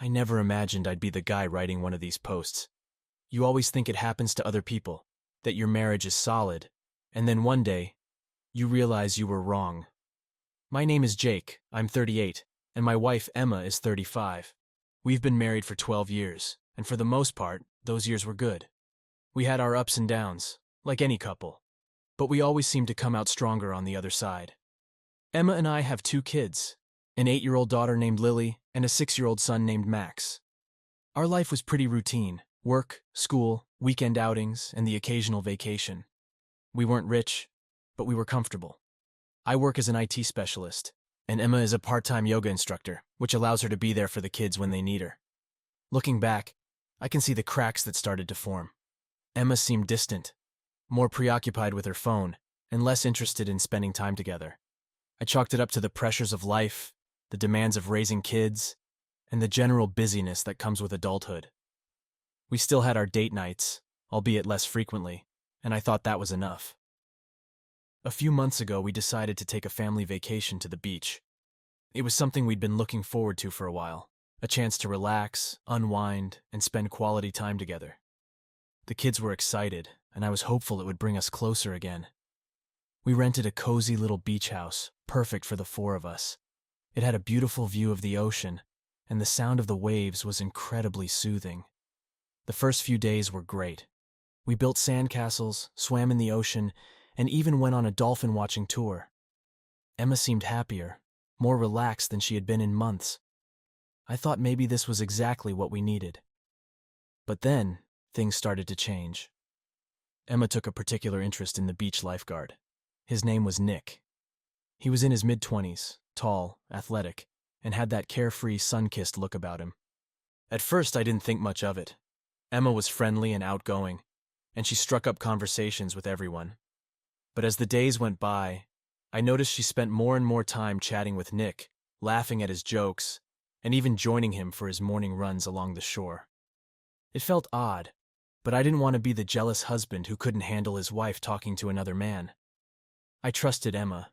I never imagined I'd be the guy writing one of these posts. You always think it happens to other people, that your marriage is solid, and then one day, you realize you were wrong. My name is Jake, I'm 38, and my wife Emma is 35. We've been married for 12 years, and for the most part, those years were good. We had our ups and downs, like any couple, but we always seemed to come out stronger on the other side. Emma and I have 2 kids, an 8-year-old daughter named Lily and a 6-year-old son named Max. Our life was pretty routine: work, school, weekend outings, and the occasional vacation. We weren't rich, but we were comfortable. I work as an IT specialist, and Emma is a part-time yoga instructor, which allows her to be there for the kids when they need her. Looking back, I can see the cracks that started to form. Emma seemed distant, more preoccupied with her phone, and less interested in spending time together. I chalked it up to the pressures of life, the demands of raising kids, and the general busyness that comes with adulthood. We still had our date nights, albeit less frequently, and I thought that was enough. A few months ago, we decided to take a family vacation to the beach. It was something we'd been looking forward to for a while, a chance to relax, unwind, and spend quality time together. The kids were excited, and I was hopeful it would bring us closer again. We rented a cozy little beach house, perfect for the 4 of us. It had a beautiful view of the ocean, and the sound of the waves was incredibly soothing. The first few days were great. We built sandcastles, swam in the ocean, and even went on a dolphin-watching tour. Emma seemed happier, more relaxed than she had been in months. I thought maybe this was exactly what we needed. But then, things started to change. Emma took a particular interest in the beach lifeguard. His name was Nick. He was in his mid-20s, tall, athletic, and had that carefree, sun-kissed look about him. At first, I didn't think much of it. Emma was friendly and outgoing, and she struck up conversations with everyone. But as the days went by, I noticed she spent more and more time chatting with Nick, laughing at his jokes, and even joining him for his morning runs along the shore. It felt odd, but I didn't want to be the jealous husband who couldn't handle his wife talking to another man. I trusted Emma.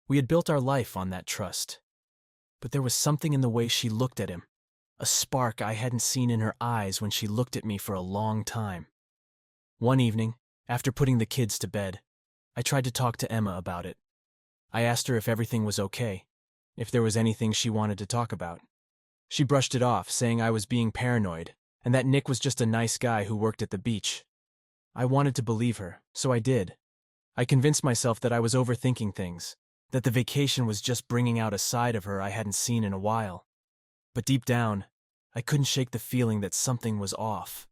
We had built our life on that trust. But there was something in the way she looked at him, a spark I hadn't seen in her eyes when she looked at me for a long time. One evening, after putting the kids to bed, I tried to talk to Emma about it. I asked her if everything was okay, if there was anything she wanted to talk about. She brushed it off, saying I was being paranoid, and that Nick was just a nice guy who worked at the beach. I wanted to believe her, so I did. I convinced myself that I was overthinking things, that the vacation was just bringing out a side of her I hadn't seen in a while. But deep down, I couldn't shake the feeling that something was off,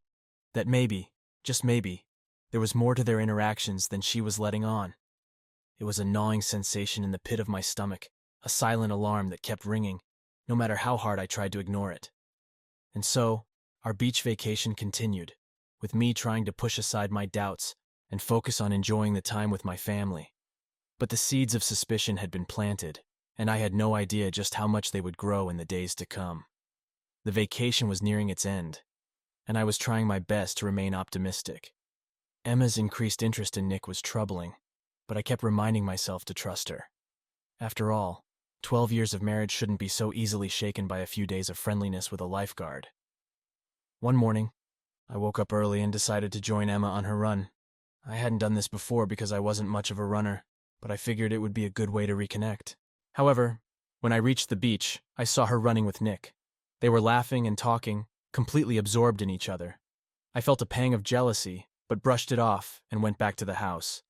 that maybe, just maybe, there was more to their interactions than she was letting on. It was a gnawing sensation in the pit of my stomach, a silent alarm that kept ringing, no matter how hard I tried to ignore it. And so, our beach vacation continued, with me trying to push aside my doubts and focus on enjoying the time with my family. But the seeds of suspicion had been planted, and I had no idea just how much they would grow in the days to come. The vacation was nearing its end, and I was trying my best to remain optimistic. Emma's increased interest in Nick was troubling, but I kept reminding myself to trust her. After all, 12 years of marriage shouldn't be so easily shaken by a few days of friendliness with a lifeguard. One morning, I woke up early and decided to join Emma on her run. I hadn't done this before because I wasn't much of a runner, but I figured it would be a good way to reconnect. However, when I reached the beach, I saw her running with Nick. They were laughing and talking, completely absorbed in each other. I felt a pang of jealousy, but brushed it off and went back to the house.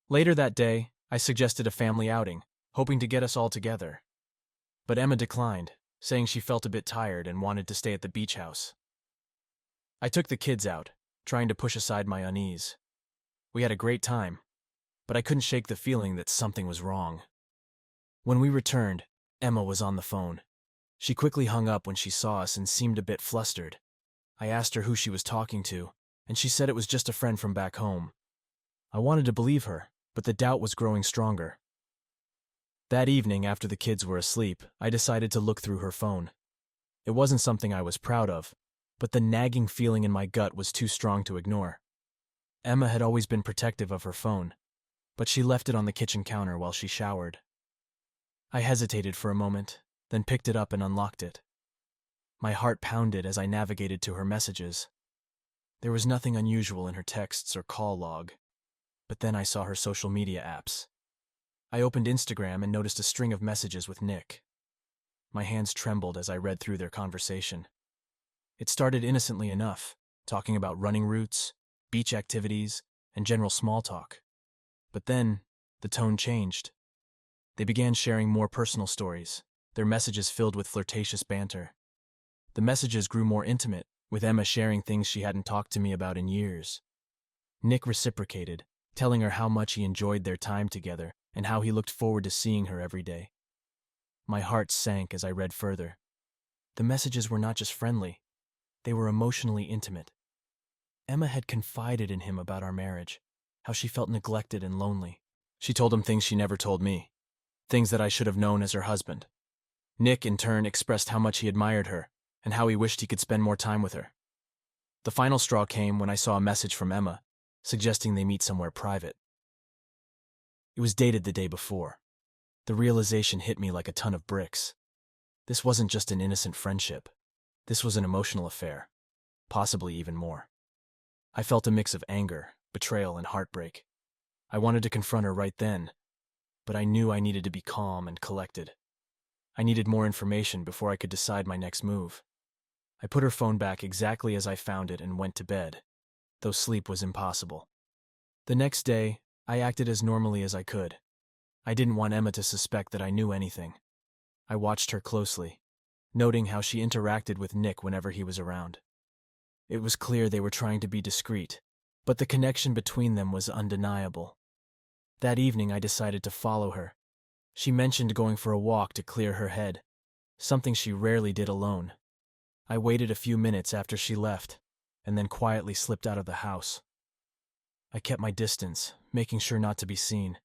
Later that day, I suggested a family outing, hoping to get us all together. But Emma declined, saying she felt a bit tired and wanted to stay at the beach house. I took the kids out, trying to push aside my unease. We had a great time, but I couldn't shake the feeling that something was wrong. When we returned, Emma was on the phone. She quickly hung up when she saw us and seemed a bit flustered. I asked her who she was talking to, and she said it was just a friend from back home. I wanted to believe her, but the doubt was growing stronger. That evening, after the kids were asleep, I decided to look through her phone. It wasn't something I was proud of, but the nagging feeling in my gut was too strong to ignore. Emma had always been protective of her phone, but she left it on the kitchen counter while she showered. I hesitated for a moment, then picked it up and unlocked it. My heart pounded as I navigated to her messages. There was nothing unusual in her texts or call log, but then I saw her social media apps. I opened Instagram and noticed a string of messages with Nick. My hands trembled as I read through their conversation. It started innocently enough, talking about running routes, beach activities, and general small talk. But then, the tone changed. They began sharing more personal stories, their messages filled with flirtatious banter. The messages grew more intimate, with Emma sharing things she hadn't talked to me about in years. Nick reciprocated, telling her how much he enjoyed their time together and how he looked forward to seeing her every day. My heart sank as I read further. The messages were not just friendly, they were emotionally intimate. Emma had confided in him about our marriage, how she felt neglected and lonely. She told him things she never told me, things that I should have known as her husband. Nick, in turn, expressed how much he admired her and how he wished he could spend more time with her. The final straw came when I saw a message from Emma, suggesting they meet somewhere private. It was dated the day before. The realization hit me like a ton of bricks. This wasn't just an innocent friendship. This was an emotional affair, possibly even more. I felt a mix of anger, betrayal, and heartbreak. I wanted to confront her right then, but I knew I needed to be calm and collected. I needed more information before I could decide my next move. I put her phone back exactly as I found it and went to bed, though sleep was impossible. The next day, I acted as normally as I could. I didn't want Emma to suspect that I knew anything. I watched her closely, noting how she interacted with Nick whenever he was around. It was clear they were trying to be discreet, but the connection between them was undeniable. That evening, I decided to follow her. She mentioned going for a walk to clear her head, something she rarely did alone. I waited a few minutes after she left, and then quietly slipped out of the house. I kept my distance, making sure not to be seen.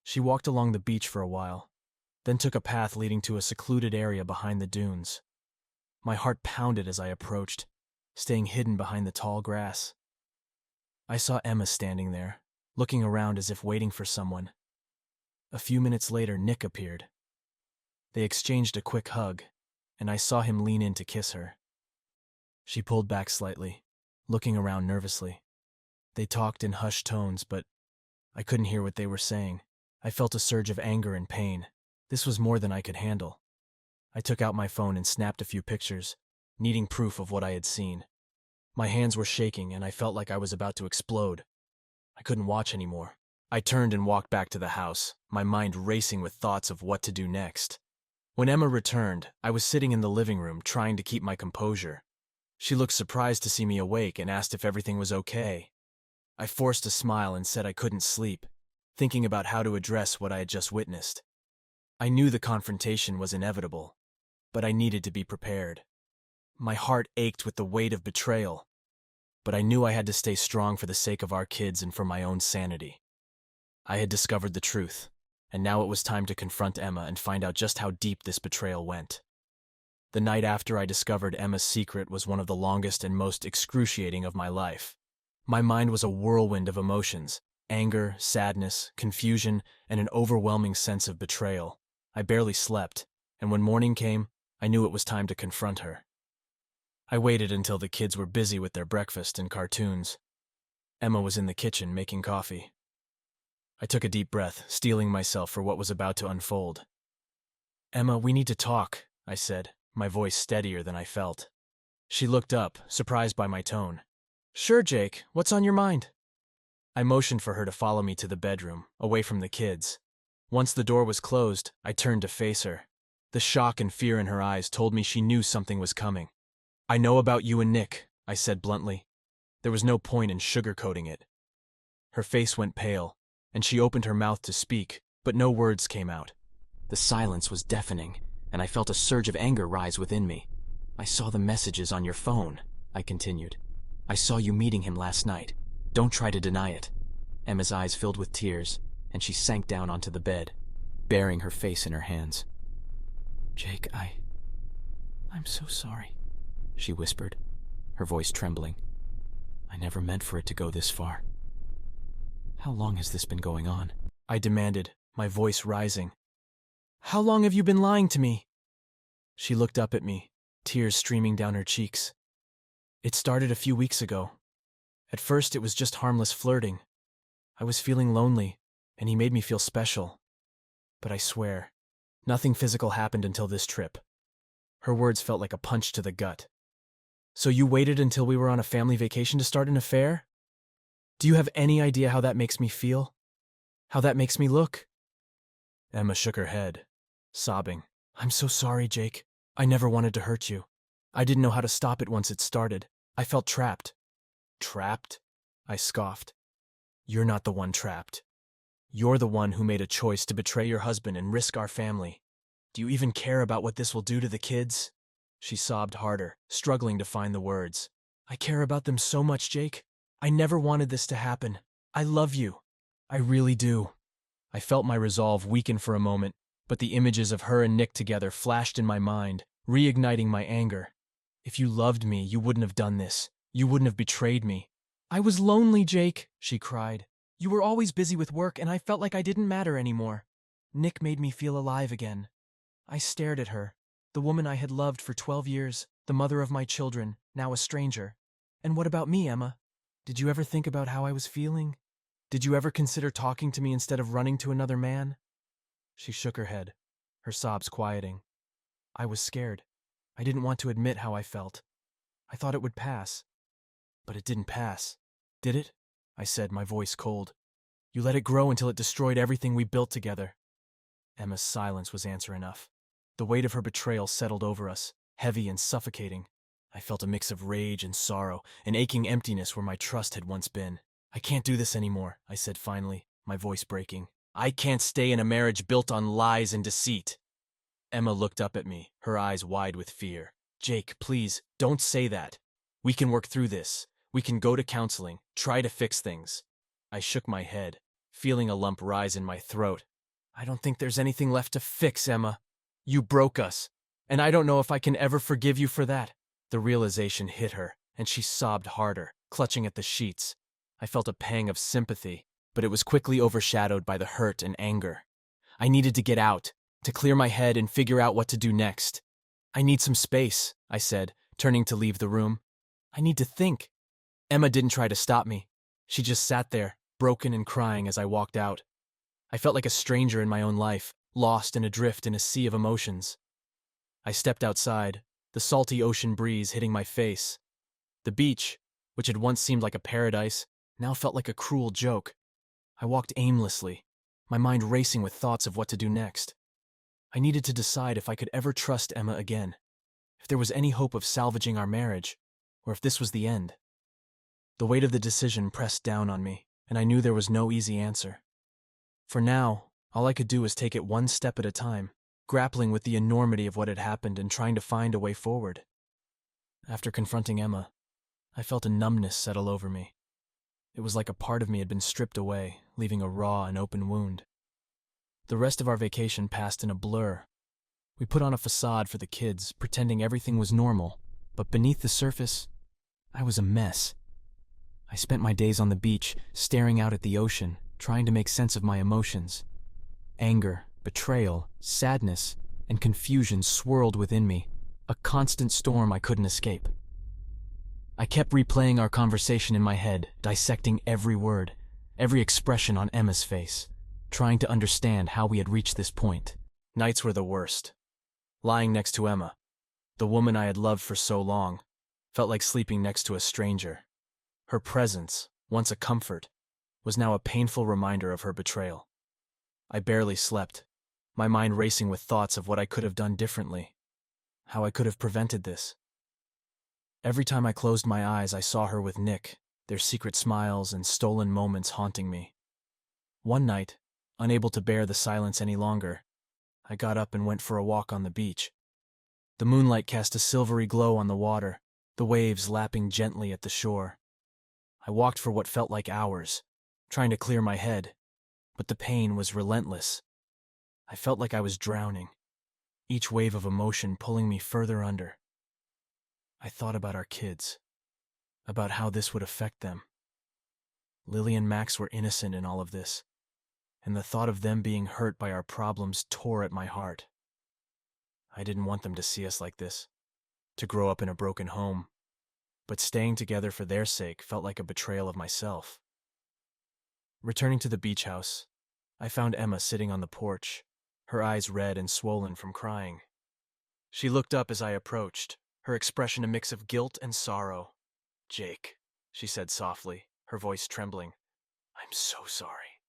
She walked along the beach for a while, then took a path leading to a secluded area behind the dunes. My heart pounded as I approached, staying hidden behind the tall grass. I saw Emma standing there, looking around as if waiting for someone. A few minutes later, Nick appeared. They exchanged a quick hug, and I saw him lean in to kiss her. She pulled back slightly, looking around nervously. They talked in hushed tones, but I couldn't hear what they were saying. I felt a surge of anger and pain. This was more than I could handle. I took out my phone and snapped a few pictures, needing proof of what I had seen. My hands were shaking, and I felt like I was about to explode. I couldn't watch anymore. I turned and walked back to the house, my mind racing with thoughts of what to do next. When Emma returned, I was sitting in the living room trying to keep my composure. She looked surprised to see me awake and asked if everything was okay. I forced a smile and said I couldn't sleep, thinking about how to address what I had just witnessed. I knew the confrontation was inevitable, but I needed to be prepared. My heart ached with the weight of betrayal, but I knew I had to stay strong for the sake of our kids and for my own sanity. I had discovered the truth, and now it was time to confront Emma and find out just how deep this betrayal went. The night after I discovered Emma's secret was one of the longest and most excruciating of my life. My mind was a whirlwind of emotions: anger, sadness, confusion, and an overwhelming sense of betrayal. I barely slept, and when morning came, I knew it was time to confront her. I waited until the kids were busy with their breakfast and cartoons. Emma was in the kitchen making coffee. I took a deep breath, steeling myself for what was about to unfold. "Emma, we need to talk," I said, my voice steadier than I felt. She looked up, surprised by my tone. "Sure, Jake, what's on your mind?" I motioned for her to follow me to the bedroom, away from the kids. Once the door was closed, I turned to face her. The shock and fear in her eyes told me she knew something was coming. "I know about you and Nick," I said bluntly. There was no point in sugarcoating it. Her face went pale, and she opened her mouth to speak, but no words came out. The silence was deafening, and I felt a surge of anger rise within me. "I saw the messages on your phone," I continued. "I saw you meeting him last night. Don't try to deny it." Emma's eyes filled with tears, and she sank down onto the bed, burying her face in her hands. "Jake, I'm so sorry," she whispered, her voice trembling. "I never meant for it to go this far." "How long has this been going on?" I demanded, my voice rising. "How long have you been lying to me?" She looked up at me, tears streaming down her cheeks. It started a few weeks ago. At first, it was just harmless flirting. I was feeling lonely, and he made me feel special. But I swear, nothing physical happened until this trip. Her words felt like a punch to the gut. So you waited until we were on a family vacation to start an affair? Do you have any idea how that makes me feel? How that makes me look? Emma shook her head, sobbing. I'm so sorry, Jake. I never wanted to hurt you. I didn't know how to stop it once it started. I felt trapped. Trapped? I scoffed. You're not the one trapped. You're the one who made a choice to betray your husband and risk our family. Do you even care about what this will do to the kids? She sobbed harder, struggling to find the words. I care about them so much, Jake. I never wanted this to happen. I love you. I really do. I felt my resolve weaken for a moment, but the images of her and Nick together flashed in my mind, reigniting my anger. If you loved me, you wouldn't have done this. You wouldn't have betrayed me. I was lonely, Jake, she cried. You were always busy with work, and I felt like I didn't matter anymore. Nick made me feel alive again. I stared at her, the woman I had loved for 12 years, the mother of my children, now a stranger. And what about me, Emma? Did you ever think about how I was feeling? Did you ever consider talking to me instead of running to another man? She shook her head, her sobs quieting. I was scared. I didn't want to admit how I felt. I thought it would pass. But it didn't pass. Did it? I said, my voice cold. You let it grow until it destroyed everything we built together. Emma's silence was answer enough. The weight of her betrayal settled over us, heavy and suffocating. I felt a mix of rage and sorrow, an aching emptiness where my trust had once been. I can't do this anymore, I said finally, my voice breaking. I can't stay in a marriage built on lies and deceit. Emma looked up at me, her eyes wide with fear. Jake, please, don't say that. We can work through this. We can go to counseling, try to fix things. I shook my head, feeling a lump rise in my throat. I don't think there's anything left to fix, Emma. You broke us, and I don't know if I can ever forgive you for that. The realization hit her, and she sobbed harder, clutching at the sheets. I felt a pang of sympathy, but it was quickly overshadowed by the hurt and anger. I needed to get out, to clear my head and figure out what to do next. I need some space, I said, turning to leave the room. I need to think. Emma didn't try to stop me. She just sat there, broken and crying as I walked out. I felt like a stranger in my own life, lost and adrift in a sea of emotions. I stepped outside, the salty ocean breeze hitting my face. The beach, which had once seemed like a paradise, now felt like a cruel joke. I walked aimlessly, my mind racing with thoughts of what to do next. I needed to decide if I could ever trust Emma again, if there was any hope of salvaging our marriage, or if this was the end. The weight of the decision pressed down on me, and I knew there was no easy answer. For now, all I could do was take it one step at a time, grappling with the enormity of what had happened and trying to find a way forward. After confronting Emma, I felt a numbness settle over me. It was like a part of me had been stripped away, leaving a raw and open wound. The rest of our vacation passed in a blur. We put on a facade for the kids, pretending everything was normal, but beneath the surface, I was a mess. I spent my days on the beach, staring out at the ocean, trying to make sense of my emotions. Anger, betrayal, sadness, and confusion swirled within me, a constant storm I couldn't escape. I kept replaying our conversation in my head, dissecting every word, every expression on Emma's face, trying to understand how we had reached this point. Nights were the worst. Lying next to Emma, the woman I had loved for so long, felt like sleeping next to a stranger. Her presence, once a comfort, was now a painful reminder of her betrayal. I barely slept, my mind racing with thoughts of what I could have done differently, how I could have prevented this. Every time I closed my eyes, I saw her with Nick, their secret smiles and stolen moments haunting me. One night, unable to bear the silence any longer, I got up and went for a walk on the beach. The moonlight cast a silvery glow on the water, the waves lapping gently at the shore. I walked for what felt like hours, trying to clear my head, but the pain was relentless. I felt like I was drowning, each wave of emotion pulling me further under. I thought about our kids, about how this would affect them. Lily and Max were innocent in all of this, and the thought of them being hurt by our problems tore at my heart. I didn't want them to see us like this. to grow up in a broken home, but staying together for their sake felt like a betrayal of myself. Returning to the beach house, I found Emma sitting on the porch, her eyes red and swollen from crying. She looked up as I approached, her expression a mix of guilt and sorrow. "Jake," she said softly, her voice trembling, "I'm so sorry.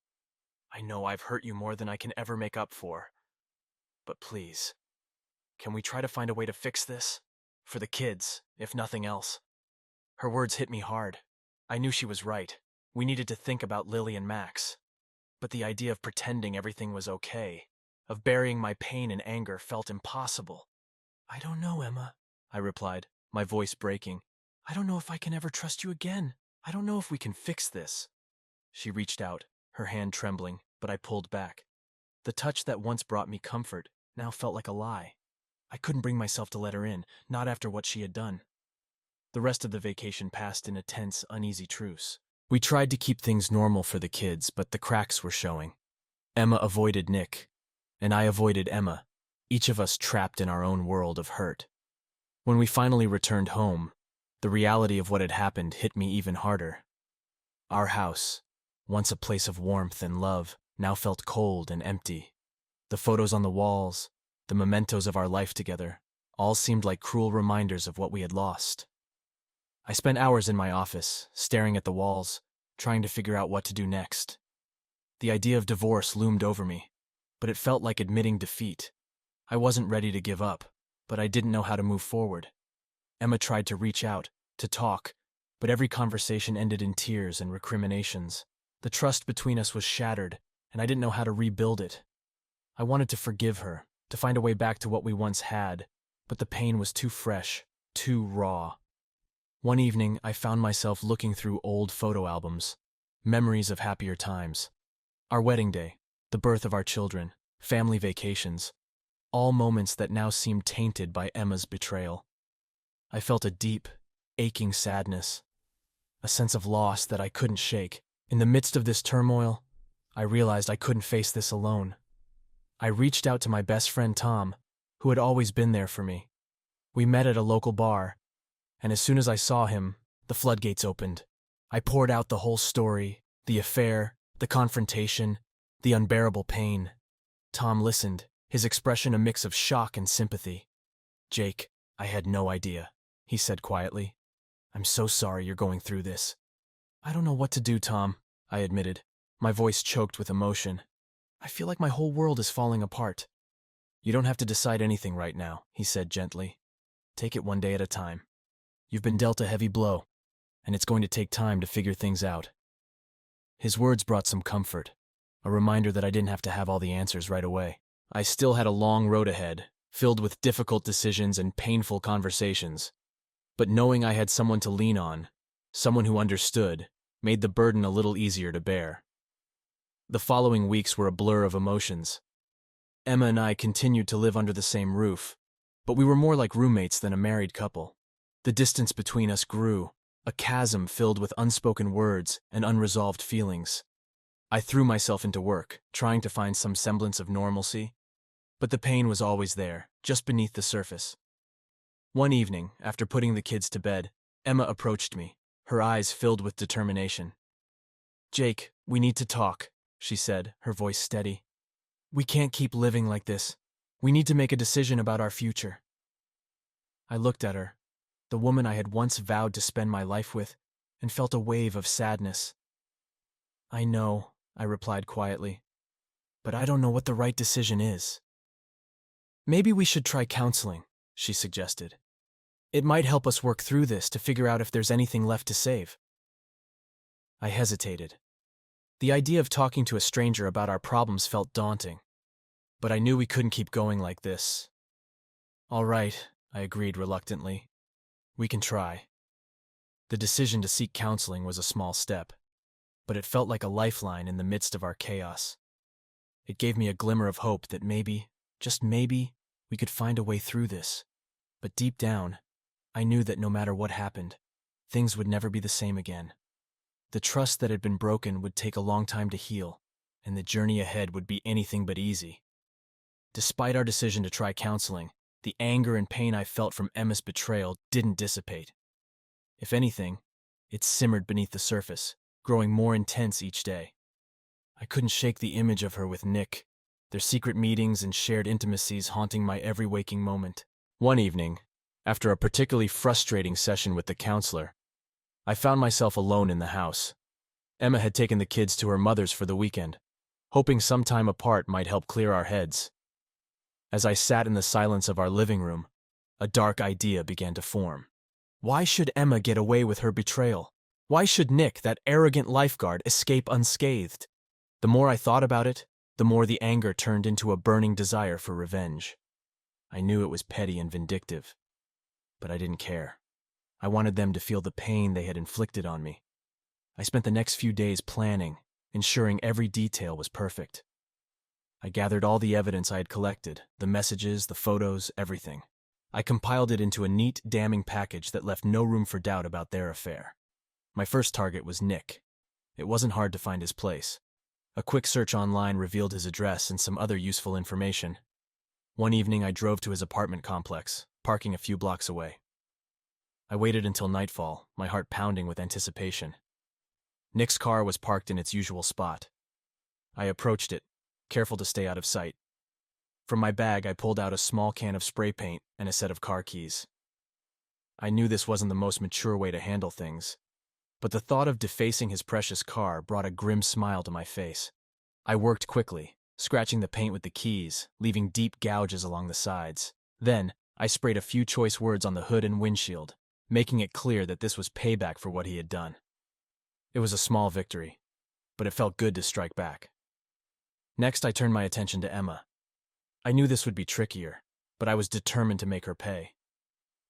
I know I've hurt you more than I can ever make up for. But please, can we try to find a way to fix this? For the kids, if nothing else." Her words hit me hard. I knew she was right. We needed to think about Lily and Max. But the idea of pretending everything was okay, of burying my pain and anger, felt impossible. "I don't know, Emma," I replied, my voice breaking. "I don't know if I can ever trust you again. I don't know if we can fix this." She reached out, her hand trembling, but I pulled back. The touch that once brought me comfort now felt like a lie. I couldn't bring myself to let her in, not after what she had done. The rest of the vacation passed in a tense, uneasy truce. We tried to keep things normal for the kids, but the cracks were showing. Emma avoided Nick, and I avoided Emma, each of us trapped in our own world of hurt. When we finally returned home, the reality of what had happened hit me even harder. Our house, once a place of warmth and love, now felt cold and empty. The photos on the walls, the mementos of our life together, all seemed like cruel reminders of what we had lost. I spent hours in my office, staring at the walls, trying to figure out what to do next. The idea of divorce loomed over me, but it felt like admitting defeat. I wasn't ready to give up, but I didn't know how to move forward. Emma tried to reach out, to talk, but every conversation ended in tears and recriminations. The trust between us was shattered, and I didn't know how to rebuild it. I wanted to forgive her, to find a way back to what we once had, but the pain was too fresh, too raw. One evening, I found myself looking through old photo albums, memories of happier times. Our wedding day, the birth of our children, family vacations, all moments that now seemed tainted by Emma's betrayal. I felt a deep, aching sadness, a sense of loss that I couldn't shake. In the midst of this turmoil, I realized I couldn't face this alone. I reached out to my best friend Tom, who had always been there for me. We met at a local bar, and as soon as I saw him, the floodgates opened. I poured out the whole story, the affair, the confrontation, the unbearable pain. Tom listened, his expression a mix of shock and sympathy. "Jake, I had no idea," he said quietly. "I'm so sorry you're going through this." "I don't know what to do, Tom," I admitted, my voice choked with emotion. "I feel like my whole world is falling apart." "You don't have to decide anything right now," he said gently. "Take it one day at a time. You've been dealt a heavy blow, and it's going to take time to figure things out." His words brought some comfort, a reminder that I didn't have to have all the answers right away. I still had a long road ahead, filled with difficult decisions and painful conversations. But knowing I had someone to lean on, someone who understood, made the burden a little easier to bear. The following weeks were a blur of emotions. Emma and I continued to live under the same roof, but we were more like roommates than a married couple. The distance between us grew, a chasm filled with unspoken words and unresolved feelings. I threw myself into work, trying to find some semblance of normalcy, but the pain was always there, just beneath the surface. One evening, after putting the kids to bed, Emma approached me, her eyes filled with determination. "Jake, we need to talk," she said, her voice steady. "We can't keep living like this. We need to make a decision about our future." I looked at her, the woman I had once vowed to spend my life with, and felt a wave of sadness. "I know," I replied quietly, "but I don't know what the right decision is." "Maybe we should try counseling," she suggested. "It might help us work through this to figure out if there's anything left to save." I hesitated. The idea of talking to a stranger about our problems felt daunting, but I knew we couldn't keep going like this. "All right," I agreed reluctantly. "We can try." The decision to seek counseling was a small step, but it felt like a lifeline in the midst of our chaos. It gave me a glimmer of hope that maybe, just maybe, we could find a way through this. But deep down, I knew that no matter what happened, things would never be the same again. The trust that had been broken would take a long time to heal, and the journey ahead would be anything but easy. Despite our decision to try counseling, The anger and pain I felt from Emma's betrayal didn't dissipate. If anything, it simmered beneath the surface, growing more intense each day. I couldn't shake the image of her with Nick, their secret meetings and shared intimacies haunting my every waking moment. One evening, after a particularly frustrating session with the counselor, I found myself alone in the house. Emma had taken the kids to her mother's for the weekend, hoping some time apart might help clear our heads. As I sat in the silence of our living room, a dark idea began to form. Why should Emma get away with her betrayal? Why should Nick, that arrogant lifeguard, escape unscathed? The more I thought about it, the more the anger turned into a burning desire for revenge. I knew it was petty and vindictive, but I didn't care. I wanted them to feel the pain they had inflicted on me. I spent the next few days planning, ensuring every detail was perfect. I gathered all the evidence I had collected, the messages, the photos, everything. I compiled it into a neat, damning package that left no room for doubt about their affair. My first target was Nick. It wasn't hard to find his place. A quick search online revealed his address and some other useful information. One evening I drove to his apartment complex, parking a few blocks away. I waited until nightfall, my heart pounding with anticipation. Nick's car was parked in its usual spot. I approached it, careful to stay out of sight. From my bag I pulled out a small can of spray paint and a set of car keys. I knew this wasn't the most mature way to handle things, but the thought of defacing his precious car brought a grim smile to my face. I worked quickly, scratching the paint with the keys, leaving deep gouges along the sides. Then, I sprayed a few choice words on the hood and windshield, making it clear that this was payback for what he had done. It was a small victory, but it felt good to strike back. Next, I turned my attention to Emma. I knew this would be trickier, but I was determined to make her pay.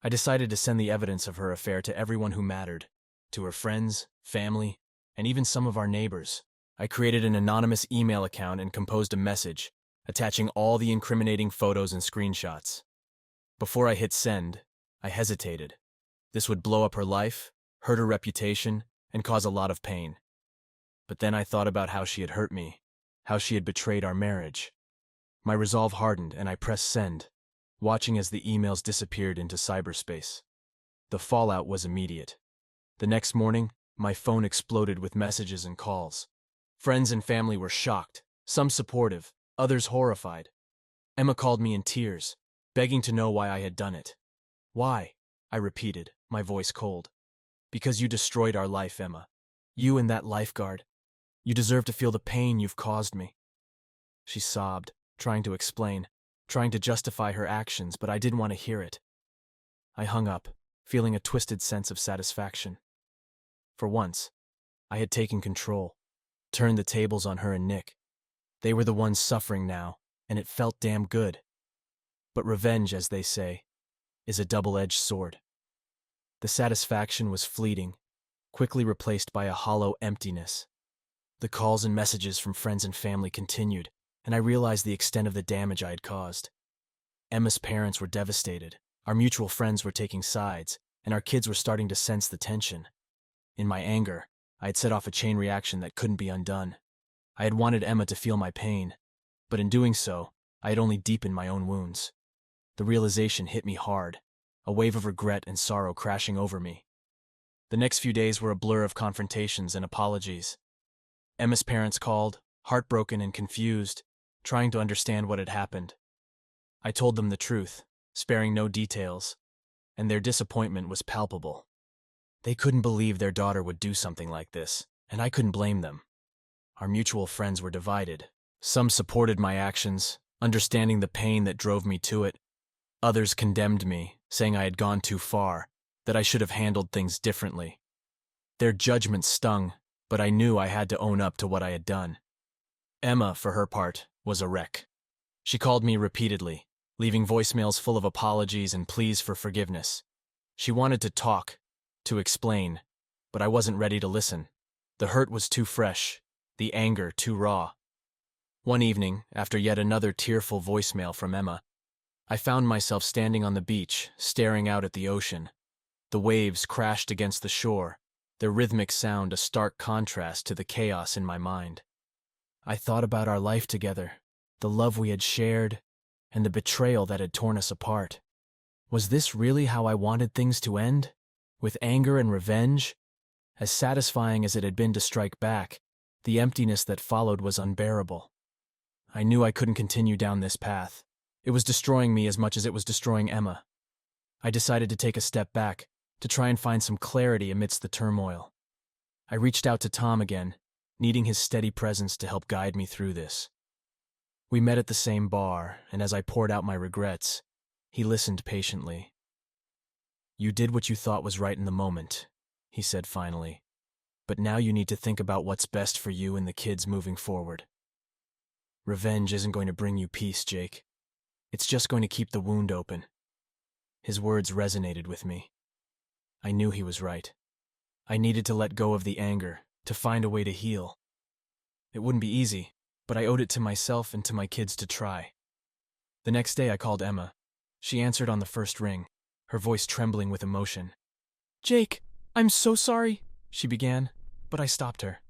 I decided to send the evidence of her affair to everyone who mattered, to her friends, family, and even some of our neighbors. I created an anonymous email account and composed a message, attaching all the incriminating photos and screenshots. Before I hit send, I hesitated. This would blow up her life, hurt her reputation, and cause a lot of pain. But then I thought about how she had hurt me, how she had betrayed our marriage. My resolve hardened and I pressed send, watching as the emails disappeared into cyberspace. The fallout was immediate. The next morning, my phone exploded with messages and calls. Friends and family were shocked, some supportive, others horrified. Emma called me in tears, begging to know why I had done it. Why? I repeated, my voice cold. Because you destroyed our life, Emma. You and that lifeguard. You deserve to feel the pain you've caused me. She sobbed, trying to explain, trying to justify her actions, but I didn't want to hear it. I hung up, feeling a twisted sense of satisfaction. For once, I had taken control, turned the tables on her and Nick. They were the ones suffering now, and it felt damn good. But revenge, as they say, is a double-edged sword. The satisfaction was fleeting, quickly replaced by a hollow emptiness. The calls and messages from friends and family continued, and I realized the extent of the damage I had caused. Emma's parents were devastated, our mutual friends were taking sides, and our kids were starting to sense the tension. In my anger, I had set off a chain reaction that couldn't be undone. I had wanted Emma to feel my pain, but in doing so, I had only deepened my own wounds. The realization hit me hard, a wave of regret and sorrow crashing over me. The next few days were a blur of confrontations and apologies. Emma's parents called, heartbroken and confused, trying to understand what had happened. I told them the truth, sparing no details, and their disappointment was palpable. They couldn't believe their daughter would do something like this, and I couldn't blame them. Our mutual friends were divided. Some supported my actions, understanding the pain that drove me to it. Others condemned me, saying I had gone too far, that I should have handled things differently. Their judgment stung, but I knew I had to own up to what I had done. Emma, for her part, was a wreck. She called me repeatedly, leaving voicemails full of apologies and pleas for forgiveness. She wanted to talk, to explain, but I wasn't ready to listen. The hurt was too fresh, the anger too raw. One evening, after yet another tearful voicemail from Emma, I found myself standing on the beach, staring out at the ocean. The waves crashed against the shore, their rhythmic sound a stark contrast to the chaos in my mind. I thought about our life together, the love we had shared, and the betrayal that had torn us apart. Was this really how I wanted things to end? With anger and revenge? As satisfying as it had been to strike back, the emptiness that followed was unbearable. I knew I couldn't continue down this path. It was destroying me as much as it was destroying Emma. I decided to take a step back, to try and find some clarity amidst the turmoil. I reached out to Tom again, needing his steady presence to help guide me through this. We met at the same bar, and as I poured out my regrets, he listened patiently. "You did what you thought was right in the moment," he said finally. "But now you need to think about what's best for you and the kids moving forward. Revenge isn't going to bring you peace, Jake. It's just going to keep the wound open." His words resonated with me. I knew he was right. I needed to let go of the anger, to find a way to heal. It wouldn't be easy, but I owed it to myself and to my kids to try. The next day I called Emma. She answered on the first ring, her voice trembling with emotion. "Jake, I'm so sorry," she began, but I stopped her.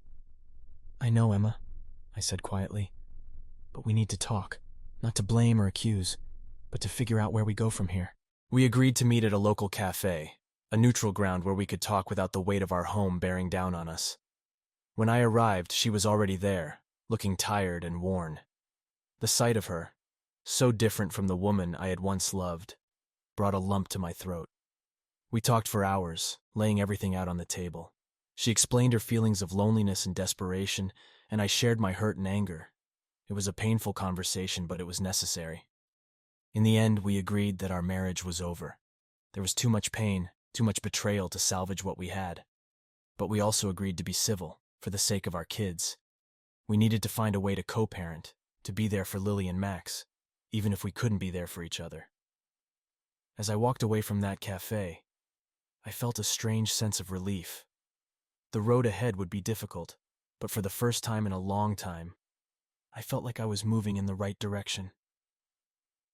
"I know, Emma," I said quietly, "but we need to talk, not to blame or accuse, but to figure out where we go from here." We agreed to meet at a local cafe, a neutral ground where we could talk without the weight of our home bearing down on us. When I arrived, she was already there, looking tired and worn. The sight of her, so different from the woman I had once loved, brought a lump to my throat. We talked for hours, laying everything out on the table. She explained her feelings of loneliness and desperation, and I shared my hurt and anger. It was a painful conversation, but it was necessary. In the end, we agreed that our marriage was over. There was too much pain, too much betrayal to salvage what we had. But we also agreed to be civil, for the sake of our kids. We needed to find a way to co-parent, to be there for Lily and Max, even if we couldn't be there for each other. As I walked away from that cafe, I felt a strange sense of relief. The road ahead would be difficult, but for the first time in a long time, I felt like I was moving in the right direction.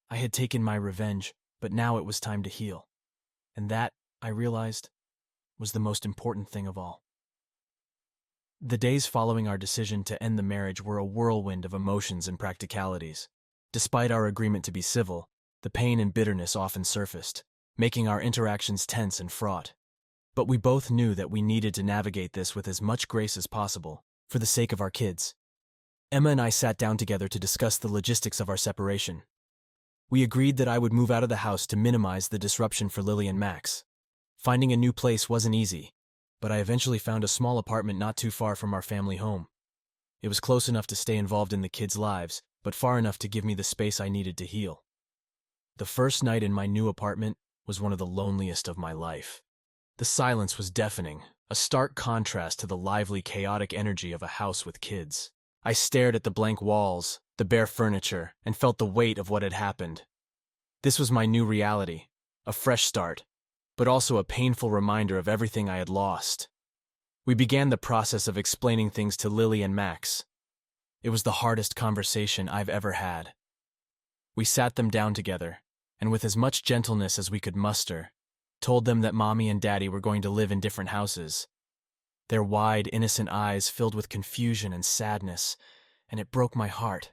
I had taken my revenge, but now it was time to heal. And that, I realized, was the most important thing of all. The days following our decision to end the marriage were a whirlwind of emotions and practicalities. Despite our agreement to be civil, the pain and bitterness often surfaced, making our interactions tense and fraught. But we both knew that we needed to navigate this with as much grace as possible, for the sake of our kids. Emma and I sat down together to discuss the logistics of our separation. We agreed that I would move out of the house to minimize the disruption for Lily and Max. Finding a new place wasn't easy, but I eventually found a small apartment not too far from our family home. It was close enough to stay involved in the kids' lives, but far enough to give me the space I needed to heal. The first night in my new apartment was one of the loneliest of my life. The silence was deafening, a stark contrast to the lively, chaotic energy of a house with kids. I stared at the blank walls, the bare furniture, and felt the weight of what had happened. This was my new reality, a fresh start, but also a painful reminder of everything I had lost. We began the process of explaining things to Lily and Max. It was the hardest conversation I've ever had. We sat them down together, and with as much gentleness as we could muster, told them that Mommy and Daddy were going to live in different houses. Their wide, innocent eyes filled with confusion and sadness, and it broke my heart.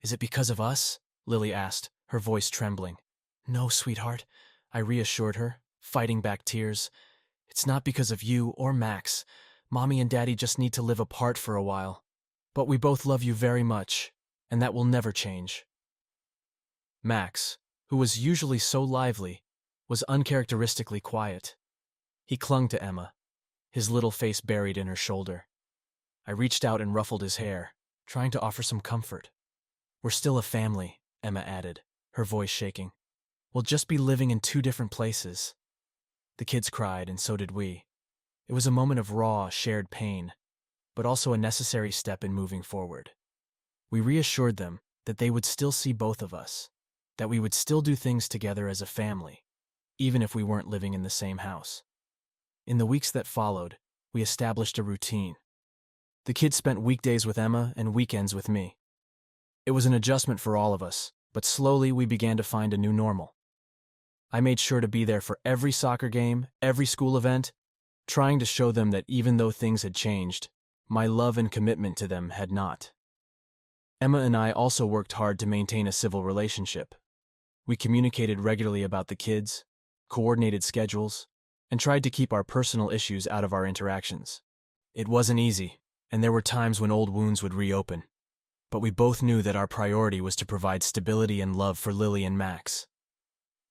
"Is it because of us?" Lily asked, her voice trembling. "No, sweetheart," I reassured her, fighting back tears. "It's not because of you or Max. Mommy and Daddy just need to live apart for a while. But we both love you very much, and that will never change." Max, who was usually so lively, was uncharacteristically quiet. He clung to Emma, his little face buried in her shoulder. I reached out and ruffled his hair, trying to offer some comfort. "We're still a family," Emma added, her voice shaking. "We'll just be living in 2 different places." The kids cried, and so did we. It was a moment of raw, shared pain, but also a necessary step in moving forward. We reassured them that they would still see both of us, that we would still do things together as a family, even if we weren't living in the same house. In the weeks that followed, we established a routine. The kids spent weekdays with Emma and weekends with me. It was an adjustment for all of us, but slowly we began to find a new normal. I made sure to be there for every soccer game, every school event, trying to show them that even though things had changed, my love and commitment to them had not. Emma and I also worked hard to maintain a civil relationship. We communicated regularly about the kids, coordinated schedules, and tried to keep our personal issues out of our interactions. It wasn't easy, and there were times when old wounds would reopen. But we both knew that our priority was to provide stability and love for Lily and Max.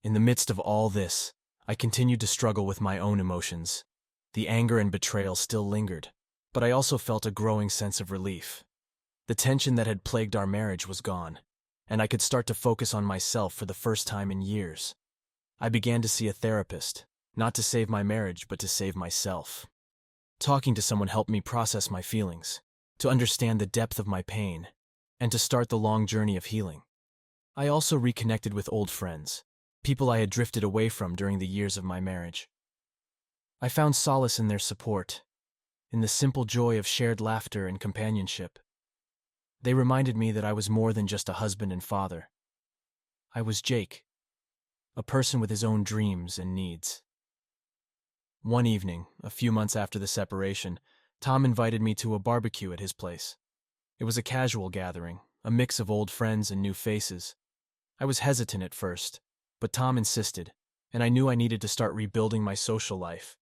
In the midst of all this, I continued to struggle with my own emotions. The anger and betrayal still lingered, but I also felt a growing sense of relief. The tension that had plagued our marriage was gone, and I could start to focus on myself for the first time in years. I began to see a therapist, not to save my marriage, but to save myself. Talking to someone helped me process my feelings, to understand the depth of my pain, and to start the long journey of healing. I also reconnected with old friends, people I had drifted away from during the years of my marriage. I found solace in their support, in the simple joy of shared laughter and companionship. They reminded me that I was more than just a husband and father. I was Jake, a person with his own dreams and needs. One evening, a few months after the separation, Tom invited me to a barbecue at his place. It was a casual gathering, a mix of old friends and new faces. I was hesitant at first, but Tom insisted, and I knew I needed to start rebuilding my social life.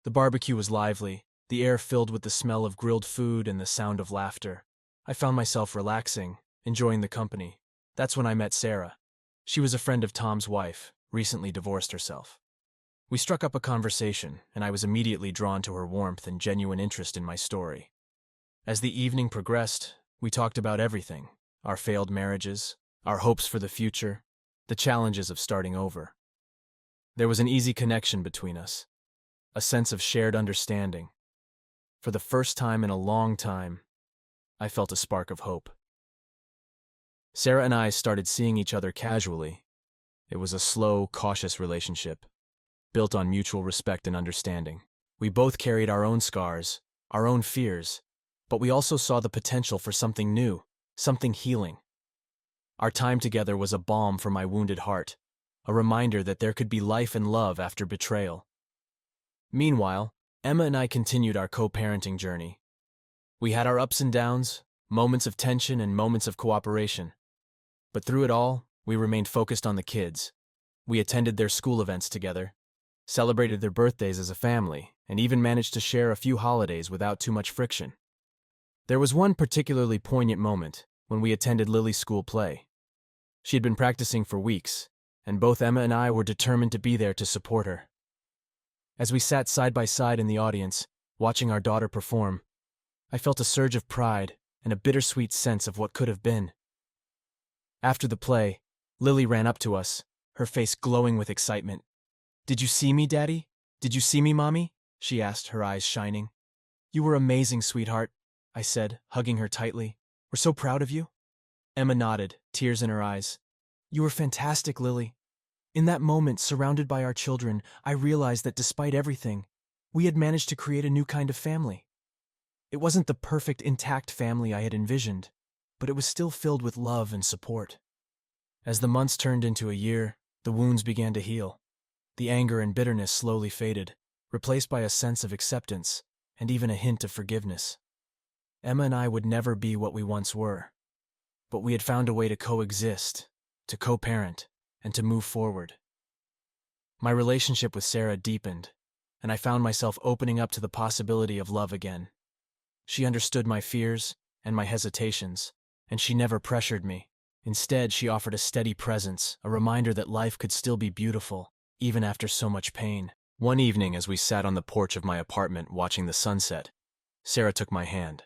The barbecue was lively, the air filled with the smell of grilled food and the sound of laughter. I found myself relaxing, enjoying the company. That's when I met Sarah. She was a friend of Tom's wife, recently divorced herself. We struck up a conversation, and I was immediately drawn to her warmth and genuine interest in my story. As the evening progressed, we talked about everything: our failed marriages, our hopes for the future, the challenges of starting over. There was an easy connection between us, a sense of shared understanding. For the first time in a long time, I felt a spark of hope. Sarah and I started seeing each other casually. It was a slow, cautious relationship, built on mutual respect and understanding. We both carried our own scars, our own fears, but we also saw the potential for something new, something healing. Our time together was a balm for my wounded heart, a reminder that there could be life and love after betrayal. Meanwhile, Emma and I continued our co-parenting journey. We had our ups and downs, moments of tension and moments of cooperation. But through it all, we remained focused on the kids. We attended their school events together, celebrated their birthdays as a family, and even managed to share a few holidays without too much friction. There was one particularly poignant moment when we attended Lily's school play. She had been practicing for weeks, and both Emma and I were determined to be there to support her. As we sat side by side in the audience, watching our daughter perform, I felt a surge of pride and a bittersweet sense of what could have been. After the play, Lily ran up to us, her face glowing with excitement. "Did you see me, Daddy? Did you see me, Mommy?" she asked, her eyes shining. "You were amazing, sweetheart," I said, hugging her tightly. "We're so proud of you." Emma nodded, tears in her eyes. "You were fantastic, Lily." In that moment, surrounded by our children, I realized that despite everything, we had managed to create a new kind of family. It wasn't the perfect, intact family I had envisioned, but it was still filled with love and support. As the months turned into a year, the wounds began to heal. The anger and bitterness slowly faded, replaced by a sense of acceptance and even a hint of forgiveness. Emma and I would never be what we once were, but we had found a way to coexist, to co-parent, and to move forward. My relationship with Sarah deepened, and I found myself opening up to the possibility of love again. She understood my fears and my hesitations, and she never pressured me. Instead, she offered a steady presence, a reminder that life could still be beautiful, even after so much pain. One evening, as we sat on the porch of my apartment watching the sunset, Sarah took my hand.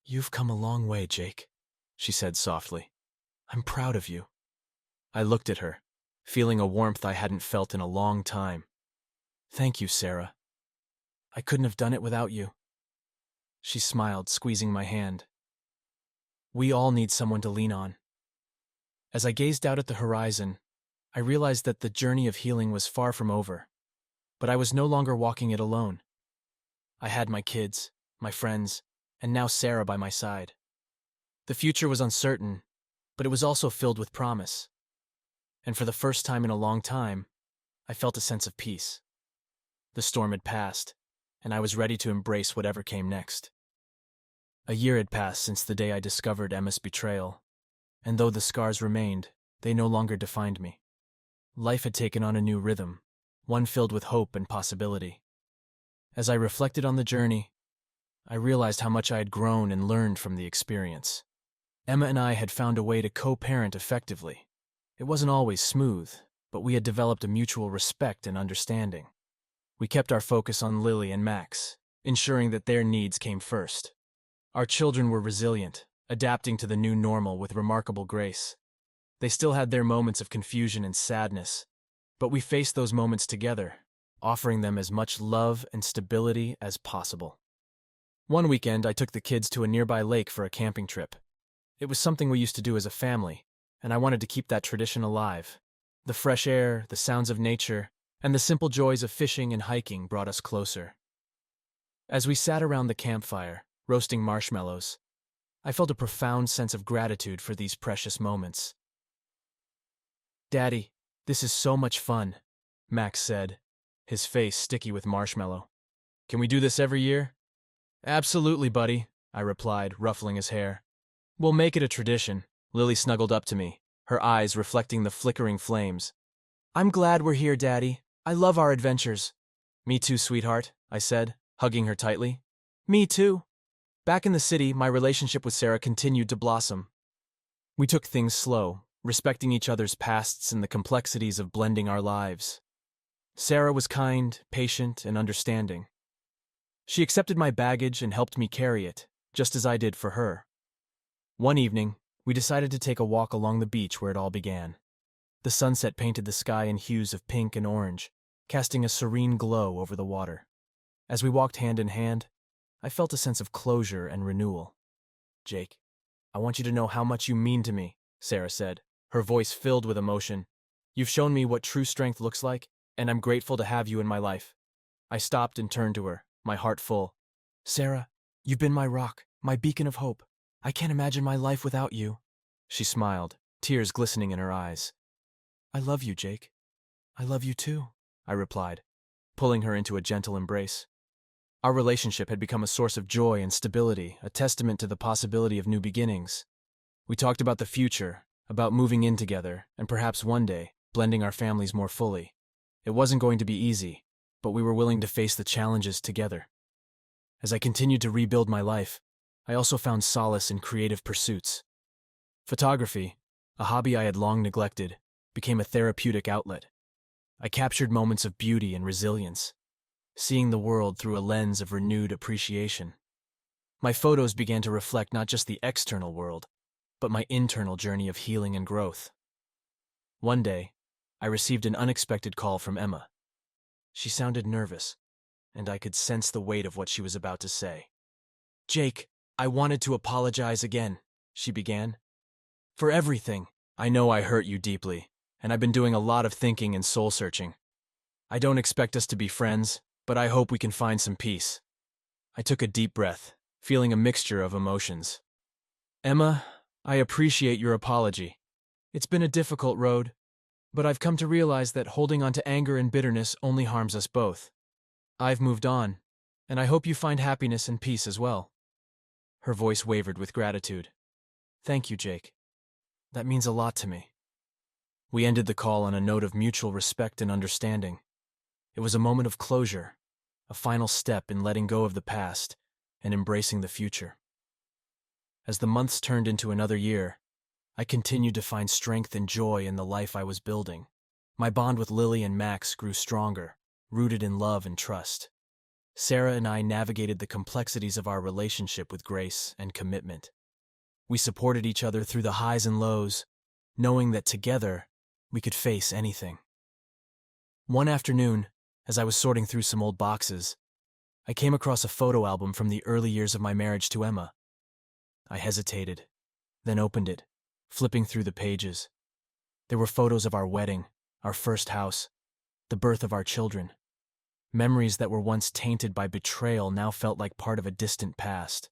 "You've come a long way, Jake," she said softly. "I'm proud of you." I looked at her, feeling a warmth I hadn't felt in a long time. "Thank you, Sarah. I couldn't have done it without you." She smiled, squeezing my hand. We all need someone to lean on. As I gazed out at the horizon, I realized that the journey of healing was far from over, but I was no longer walking it alone. I had my kids, my friends, and now Sarah by my side. The future was uncertain, but it was also filled with promise. And for the first time in a long time, I felt a sense of peace. The storm had passed, and I was ready to embrace whatever came next. A year had passed since the day I discovered Emma's betrayal, and though the scars remained, they no longer defined me. Life had taken on a new rhythm, one filled with hope and possibility. As I reflected on the journey, I realized how much I had grown and learned from the experience. Emma and I had found a way to co-parent effectively. It wasn't always smooth, but we had developed a mutual respect and understanding. We kept our focus on Lily and Max, ensuring that their needs came first. Our children were resilient, adapting to the new normal with remarkable grace. They still had their moments of confusion and sadness, but we faced those moments together, offering them as much love and stability as possible. One weekend, I took the kids to a nearby lake for a camping trip. It was something we used to do as a family, and I wanted to keep that tradition alive. The fresh air, the sounds of nature, and the simple joys of fishing and hiking brought us closer. As we sat around the campfire, roasting marshmallows, I felt a profound sense of gratitude for these precious moments. "Daddy, this is so much fun," Max said, his face sticky with marshmallow. "Can we do this every year?" "Absolutely, buddy," I replied, ruffling his hair. "We'll make it a tradition." Lily snuggled up to me, her eyes reflecting the flickering flames. "I'm glad we're here, Daddy. I love our adventures." "Me too, sweetheart," I said, hugging her tightly. "Me too." Back in the city, my relationship with Sarah continued to blossom. We took things slow, respecting each other's pasts and the complexities of blending our lives. Sarah was kind, patient, and understanding. She accepted my baggage and helped me carry it, just as I did for her. One evening, we decided to take a walk along the beach where it all began. The sunset painted the sky in hues of pink and orange, casting a serene glow over the water. As we walked hand in hand, I felt a sense of closure and renewal. "Jake, I want you to know how much you mean to me," Sarah said, her voice filled with emotion. "You've shown me what true strength looks like, and I'm grateful to have you in my life." I stopped and turned to her, my heart full. "Sarah, you've been my rock, my beacon of hope. I can't imagine my life without you." She smiled, tears glistening in her eyes. "I love you, Jake. I love you too," I replied, pulling her into a gentle embrace. Our relationship had become a source of joy and stability, a testament to the possibility of new beginnings. We talked about the future, about moving in together, and perhaps one day, blending our families more fully. It wasn't going to be easy, but we were willing to face the challenges together. As I continued to rebuild my life, I also found solace in creative pursuits. Photography, a hobby I had long neglected, became a therapeutic outlet. I captured moments of beauty and resilience, seeing the world through a lens of renewed appreciation. My photos began to reflect not just the external world, but my internal journey of healing and growth. One day, I received an unexpected call from Emma. She sounded nervous, and I could sense the weight of what she was about to say. "Jake, I wanted to apologize again," she began. "For everything. I know I hurt you deeply, and I've been doing a lot of thinking and soul-searching. I don't expect us to be friends, but I hope we can find some peace." I took a deep breath, feeling a mixture of emotions. "Emma, I appreciate your apology. It's been a difficult road, but I've come to realize that holding on to anger and bitterness only harms us both. I've moved on, and I hope you find happiness and peace as well." Her voice wavered with gratitude. "Thank you, Jake. That means a lot to me." We ended the call on a note of mutual respect and understanding. It was a moment of closure, a final step in letting go of the past and embracing the future. As the months turned into another year, I continued to find strength and joy in the life I was building. My bond with Lily and Max grew stronger, rooted in love and trust. Sarah and I navigated the complexities of our relationship with grace and commitment. We supported each other through the highs and lows, knowing that together we could face anything. One afternoon, as I was sorting through some old boxes, I came across a photo album from the early years of my marriage to Emma. I hesitated, then opened it, flipping through the pages. There were photos of our wedding, our first house, the birth of our children. Memories that were once tainted by betrayal now felt like part of a distant past.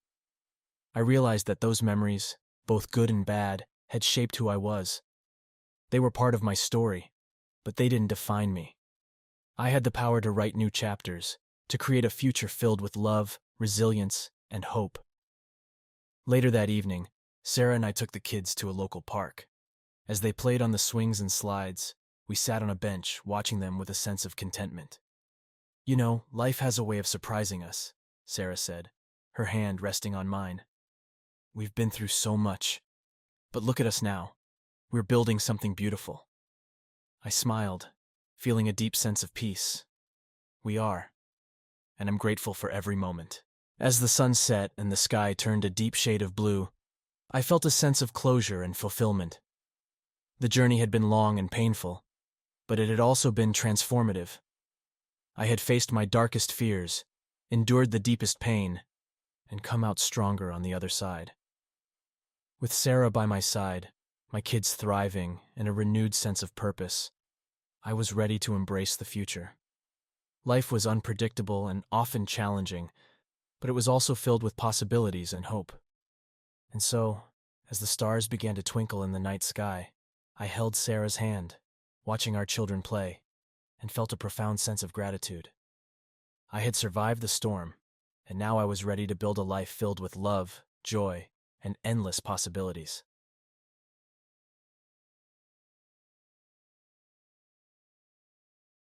I realized that those memories, both good and bad, had shaped who I was. They were part of my story, but they didn't define me. I had the power to write new chapters, to create a future filled with love, resilience, and hope. Later that evening, Sarah and I took the kids to a local park. As they played on the swings and slides, we sat on a bench, watching them with a sense of contentment. You know, life has a way of surprising us, Sarah said, her hand resting on mine. We've been through so much. But look at us now. We're building something beautiful. I smiled, feeling a deep sense of peace. We are. And I'm grateful for every moment. As the sun set and the sky turned a deep shade of blue, I felt a sense of closure and fulfillment. The journey had been long and painful, but it had also been transformative. I had faced my darkest fears, endured the deepest pain, and come out stronger on the other side. With Sarah by my side, my kids thriving, and a renewed sense of purpose, I was ready to embrace the future. Life was unpredictable and often challenging, but it was also filled with possibilities and hope. And so, as the stars began to twinkle in the night sky, I held Sarah's hand, watching our children play, and felt a profound sense of gratitude. I had survived the storm, and now I was ready to build a life filled with love, joy, and endless possibilities.